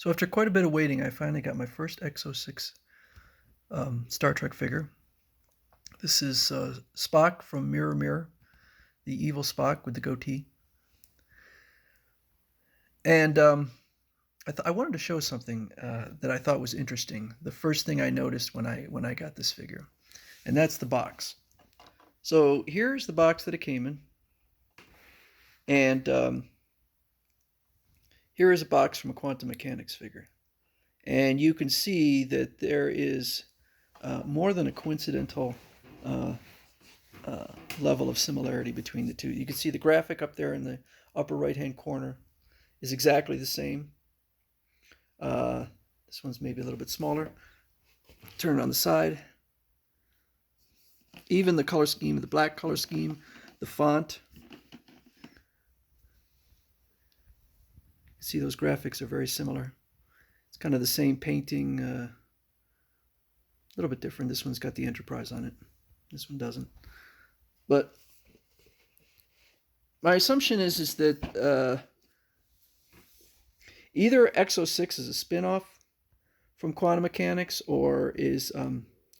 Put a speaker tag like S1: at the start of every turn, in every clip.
S1: So after quite a bit of waiting, I finally got my first Exo-6 Star Trek figure. This is Spock from Mirror Mirror, the evil Spock with the goatee. And I wanted to show something that I thought was interesting. The first thing I noticed when I got this figure, and that's the box. So here's the box that it came in, and here is a box from a quantum mechanics figure. And you can see that there is more than a coincidental uh, level of similarity between the two. You can see the graphic up there in the upper right-hand corner is exactly the same. This one's maybe a little bit smaller. Turn it on the side. Even the color scheme, the black color scheme, the font. See, those graphics are very similar. It's kind of the same painting, a little bit different. This one's got the Enterprise on it. This one doesn't. But my assumption is that either Exo-6 is a spin-off from quantum mechanics or is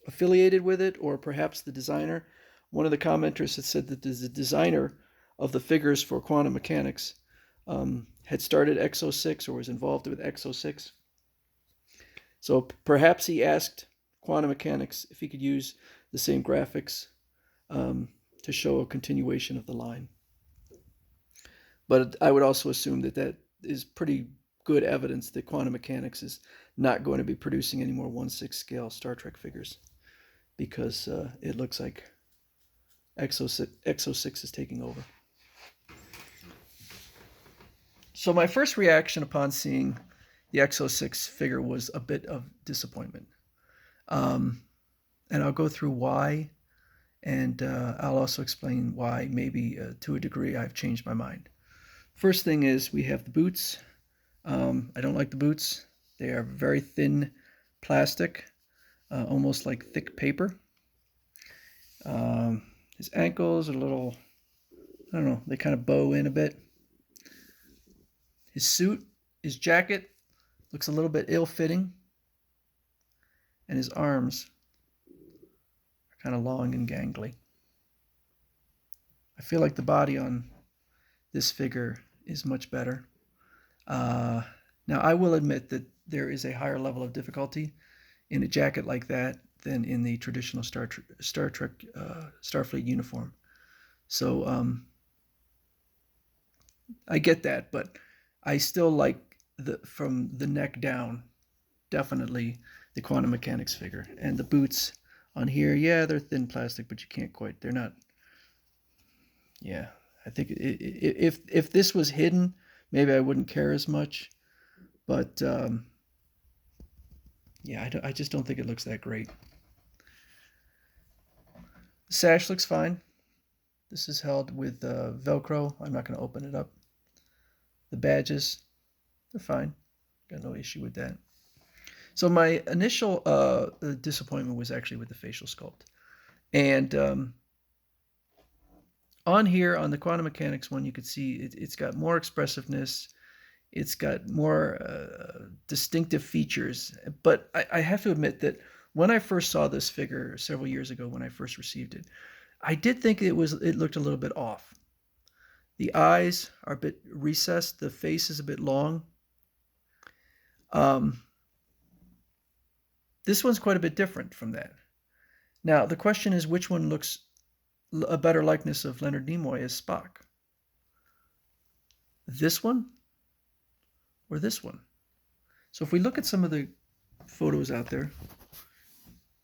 S1: affiliated with it, or perhaps the designer. One of the commenters had said that the designer of the figures for quantum mechanics had started Exo-6 or was involved with Exo-6. So perhaps he asked quantum mechanics if he could use the same graphics to show a continuation of the line. But I would also assume that that is pretty good evidence that quantum mechanics is not going to be producing any more 1/6 scale Star Trek figures, because it looks like Exo-6 is taking over. So my first reaction upon seeing the Exo-6 figure was a bit of disappointment. And I'll go through why, and I'll also explain why maybe to a degree I've changed my mind. First thing is we have the boots. I don't like the boots. They are very thin plastic, almost like thick paper. His ankles are a little, I don't know, they kind of bow in a bit. His suit, his jacket looks a little bit ill-fitting. And his arms are kind of long and gangly. I feel like the body on this figure is much better. Now, I will admit that there is a higher level of difficulty in a jacket like that than in the traditional Star Trek Starfleet uniform. So I get that, but I still like from the neck down, definitely the quantum mechanics figure. And the boots on here, yeah, they're thin plastic, but you can't quite, they're not, yeah. I think if this was hidden, maybe I wouldn't care as much. But yeah, I just don't think it looks that great. The sash looks fine. This is held with Velcro. I'm not going to open it up. The badges, they're fine. Got no issue with that. So my initial disappointment was actually with the facial sculpt. And on here, on the quantum mechanics one, you could see it's got more expressiveness. It's got more distinctive features. But I have to admit that when I first saw this figure several years ago, when I first received it, I did think it looked a little bit off. The eyes are a bit recessed. The face is a bit long. This one's quite a bit different from that. Now, the question is, which one looks a better likeness of Leonard Nimoy as Spock? This one or this one? So if we look at some of the photos out there,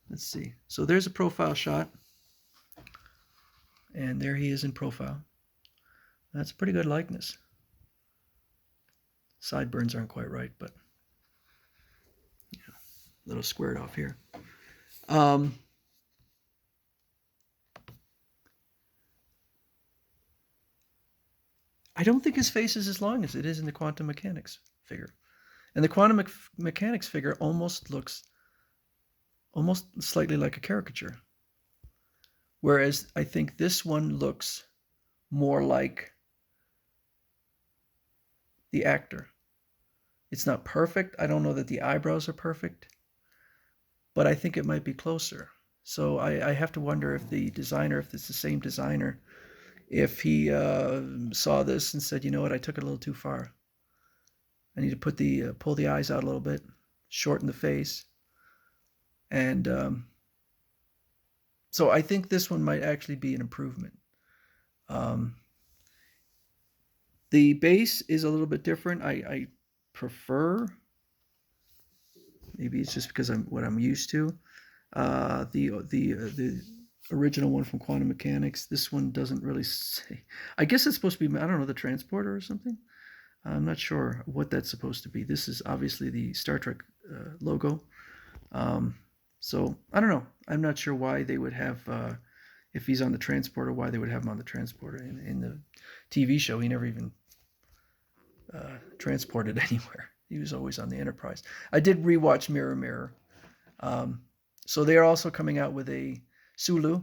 S1: let's see. So there's a profile shot, and there he is in profile. That's a pretty good likeness. Sideburns aren't quite right, but yeah, a little squared off here. I don't think his face is as long as it is in the quantum mechanics figure. And the quantum mechanics figure almost looks slightly like a caricature. Whereas I think this one looks more like the actor. It's not perfect. I don't know that the eyebrows are perfect, but I think it might be closer. So I have to wonder if the designer, if it's the same designer, if he saw this and said, you know what, I took it a little too far. I need to put the pull the eyes out a little bit, shorten the face, and so I think this one might actually be an improvement. Um, the base is a little bit different. I prefer, maybe it's just because I'm what I'm used to. The original one from Quantum Mechanics. This one doesn't really say. I guess it's supposed to be, I don't know, the transporter or something. I'm not sure what that's supposed to be. This is obviously the Star Trek logo. Um, so I don't know. I'm not sure why they would have, if he's on the transporter, why they would have him on the transporter. In the TV show, he never even transported anywhere. He was always on the Enterprise. I did rewatch Mirror Mirror. Um, so they are also coming out with a Sulu.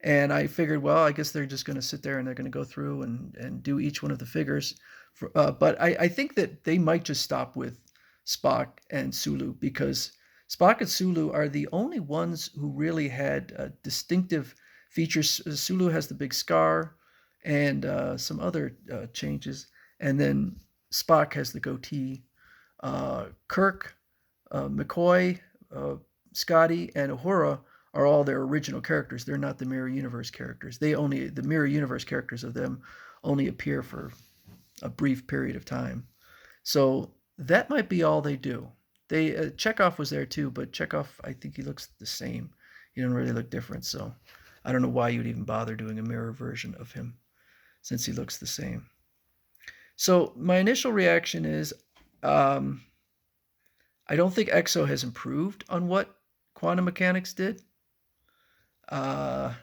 S1: And I figured, well, I guess they're just going to sit there and they're going to go through and do each one of the figures. But I think that they might just stop with Spock and Sulu, because Spock and Sulu are the only ones who really had distinctive features. Sulu has the big scar and some other changes. And then Spock has the goatee. Kirk, McCoy, Scotty, and Uhura are all their original characters. They're not the Mirror Universe characters. The Mirror Universe characters of them only appear for a brief period of time. So that might be all they do. They Chekhov was there too, but Chekhov, I think he looks the same. He doesn't really look different. So I don't know why you'd even bother doing a mirror version of him, since he looks the same. So my initial reaction is, I don't think Exo has improved on what Quantum Mechanics did. But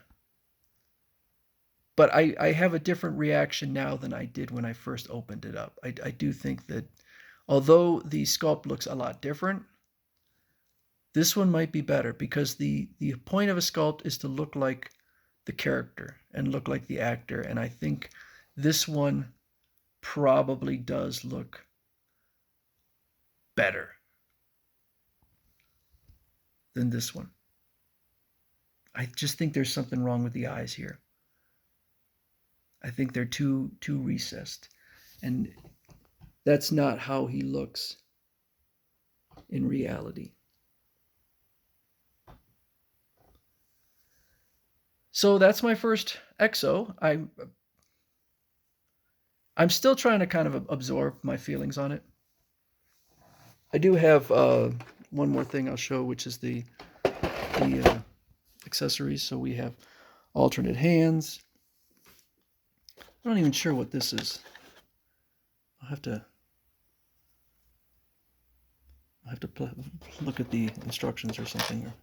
S1: I have a different reaction now than I did when I first opened it up. I do think that although the sculpt looks a lot different, this one might be better, because the point of a sculpt is to look like the character and look like the actor. And I think this one probably does look better than this one. I just think there's something wrong with the eyes here. I think they're too recessed, and that's not how he looks in reality. So that's my first Exo. I'm still trying to kind of absorb my feelings on it. I do have one more thing I'll show, which is the accessories. So we have alternate hands. I'm not even sure what this is. I'll have to look at the instructions or something.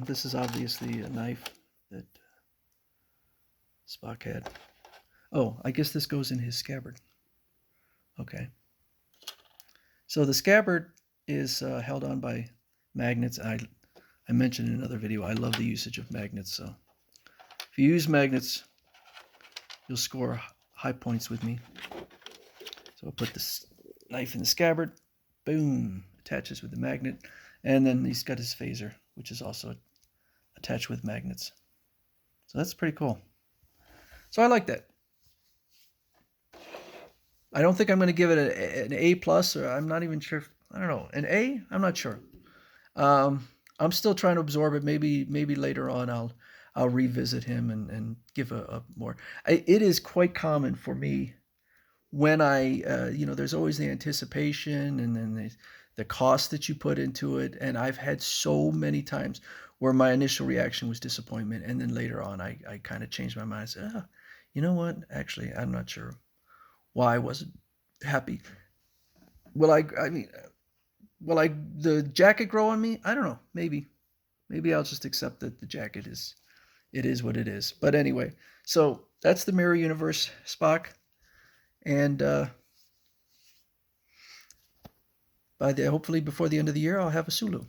S1: This is obviously a knife that Spock had. Oh, I guess this goes in his scabbard. Okay. So the scabbard is held on by magnets. I mentioned in another video, I love the usage of magnets. So if you use magnets, you'll score high points with me. So I'll put this knife in the scabbard. Boom. Attaches with the magnet. And then he's got his phaser, which is also attached with magnets. So that's pretty cool. So I like that. I don't think I'm going to give it an A plus, or I'm not even sure. I don't know. An A? I'm not sure. I'm still trying to absorb it. Maybe later on I'll revisit him and give a more. It is quite common for me when there's always the anticipation and then the cost that you put into it. And I've had so many times where my initial reaction was disappointment, and then later on I kind of changed my mind. I said, you know what? Actually, I'm not sure why I wasn't happy. Will the jacket grow on me? I don't know. Maybe I'll just accept that the jacket is what it is. But anyway, so that's the Mirror Universe Spock. And hopefully before the end of the year, I'll have a Sulu.